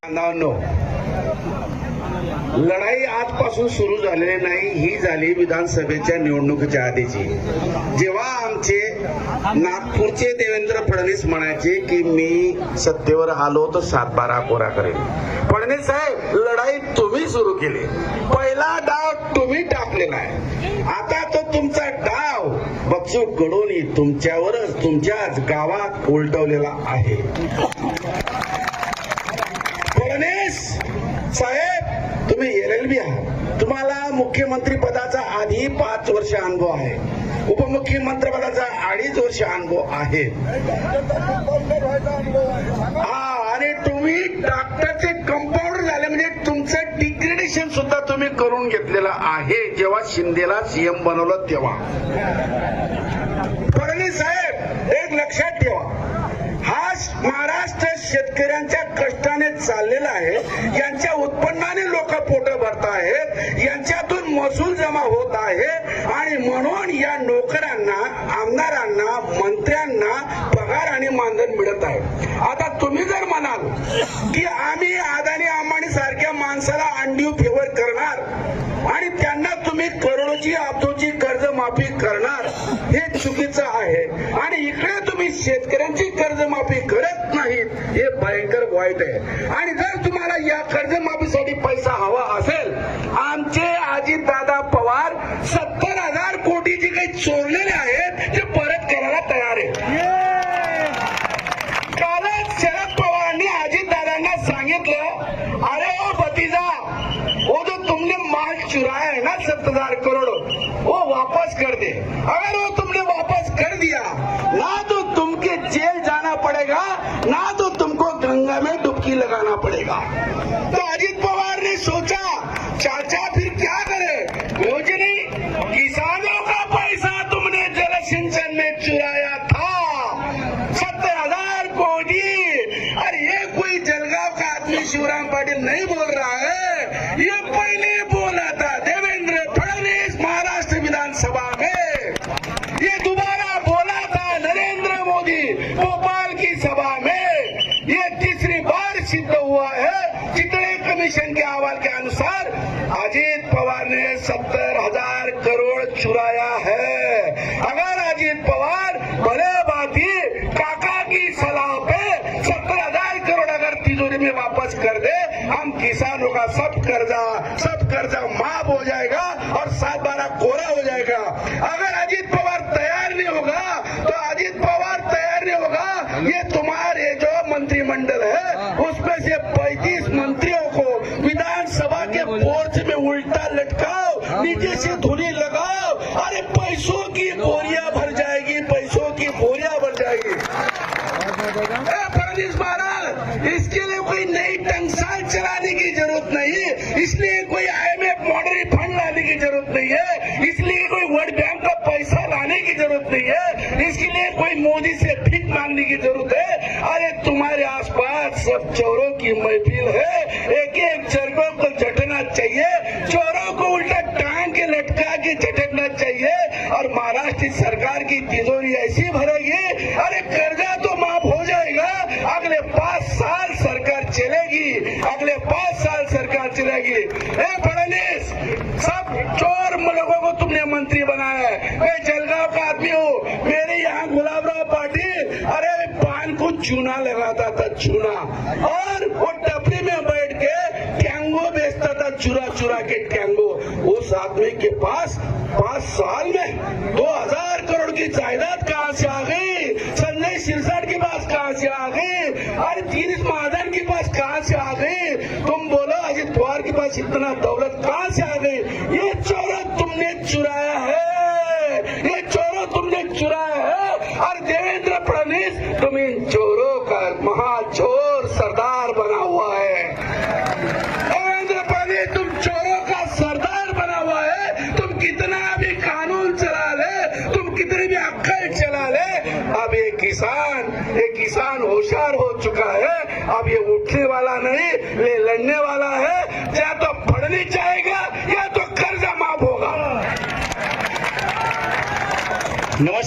बांधवांनो, लढाई आजपासून सुरू झालेली नाही, ही झाली विधानसभेच्या निवडणुकीच्या आधीची. जेव्हा आमचे नागपूरचे देवेंद्र फडणवीस म्हणायचे की मी सत्तेवर आलो तर 7-12 कोरा करेल. फडणवीस साहेब, लढाई तुम्ही सुरू केली, पहिला डाव तुम्ही टाकलेला आहे. आता तो तुमचा डाव बच्चू कडूंनी तुमच्यावरच तुमच्याच गावात उलटवलेला आहे. फडणवीस साहेब, तुम्ही LLB आहात, तुम्हाला मुख्यमंत्री पदाचा आधी 5 वर्ष अनुभव आहे, उपमुख्यमंत्री पदाचा 2.5 वर्ष अनुभव आहे. आणि तुम्ही डॉक्टरचे कंपाऊंडर झाले, म्हणजे तुमचं डिग्रेडेशन सुद्धा तुम्ही करून घेतलेलं आहे. जेव्हा शिंदेला CM बनवलं तेव्हा. फडणवीस साहेब, एक लक्षात ठेवा, हा महाराष्ट्र शेतकऱ्यांच्या कष्टाने चाललेला आहे, यांच्या उत्पन्नाने लोक पोट भरत आहेत, यांच्यातून महसूल जमा होत आहे, आणि म्हणून या नोकरांना, आमदारांना, मंत्र्यांना पगार आणि मानधन मिळत आहे. आता तुम्ही जर म्हणाल की आम्ही अदानी अंबानी सारख्या माणसाला अंडीव फेवर करणार आणि त्यांना तुम्ही करोडोची अब्जोची कर्जमाफी करणार, हे चुकीचं आहे. आणि इकडे तुम्ही शेतकऱ्यांची कर्जमाफी करत नाहीत, हे भयंकर वाईट आहे. आणि जर तुम्हाला या कर्जमाफीसाठी पैसा हवा असेल, आमचे अजितदादा पवार 70,000 कोटी जे काही चोरलेले आहेत ते परत करायला तयार आहे. कालच शरद पवारांनी अजितदादांना सांगितलं, अरे ओ भतीजा, वो जो तुमने माल चुराया है ना 70,000 करोड़, वो वापस कर दे. अगर वो तुमने वापस कर दिया ना तो तुमके जेल जाना पड़ेगा, ना तो तुमको गंगा में डुबकी लगाना पड़ेगा. तो अजित पवार ने सोचा, चाचा फिर क्या करे, कुछ नहीं, किसानों का पैसा तुमने जल सिंचन में चुराया था 70,000 कोटी. अरे ये कोई जलगांव का आदमी शिवराम पाटिल नहीं बोल रहा है, ये पहले बोला था देवेंद्र फडणवीस महाराष्ट्र विधानसभा में, ये दोबारा बोला था नरेंद्र मोदी भोपाल की सभा में. ये तीसरी बार सिद्ध हुआ है. चितड़े कमीशन के अहवाल के अनुसार अजित पवार ने 70,000 करोड़ चुराया है. अगर अजित पवार भले बाती काका की सलाह पे 70,000 करोड़ अगर तिजोरी में वापस कर दे, हम किसानों का सब कर्जा माफ हो जाएगा और 7-12 कोरा हो जाएगा. अगर अजित पवार तैयार नहीं होगा तो अजित पवार तैयार नहीं होगा, ये तुम्हारे जो मंत्रिमंडल है उसमें से 35 मंत्रियों को विधानसभा के पोर्च में उल्टा लटकाओ, नीचे से धूली लगाओ. अरे पैसों की बोरियां भर जाएगी, पैसों की बोरियां भर जाएगी. फडणवीस महाराज, इसके लिए कोई नई टंकसाल चलाने की जरूरत नहीं, इसलिए कोई IMF मॉनेटरी फंड लाने की जरूरत नहीं है, इसलिए कोई वर्ल्ड बैंक का पैसा लाने की जरूरत नहीं है, इसके लिए कोई मोदी से भीख मांगने की जरूरत है. अरे तुम्हारे आसपास सब चोरों की महफिल है, एक एक चोरों को झटना चाहिए, चोरों को उल्टा टांग के लटका के झटकना चाहिए. और महाराष्ट्र सरकार की तिजोरी ऐसी भरेगी, अरे कर्जा तो माफ हो जाएगा, अगले 5 साल सरकार चलेगी, अगले 5 साल सरकार चलेगी. फडणवीस, सब चोर लोगों को तुमने मंत्री बनाया है. मैं जलगांव का आदमी हूँ, मेरे यहाँ गुलाबराव पाटिल अरे पान को चूना लगाता था, चूना, और वो टपरी में बैठ के टैंगो बेचता था, चुरा के टैंगो. उस आदमी के पास 5 साल में 2,000 करोड़ की जायदाद कहाँ से आ गई, संजय सिरसाट के पास कहाँ से आ गई, अरे तीनिस महाजन के पास कहाँ से आ गई. तुम बोलो अजित पवार के पास इतना दौलत कहाँ से आ गई. ये चोरों तुमने चुराया है, ये चोरों तुमने चुराया है. और देवेंद्र फडणवीस, तुम इन चोरों का महाचोर सरदार बना हुआ है. देवेंद्र फडणवीस, तुम चोरों का सरदार बना हुआ है. तुम कितना भी कानून चला ले, तुम कितनी भी अक्कल चला ले, अब ये किसान होशियार हो चुका है. अब ये उठने वाला नहीं, ये लड़ने वाला है. या तो फडणवीस जाएगा या तो कर्जा माफ होगा. नमस्कार.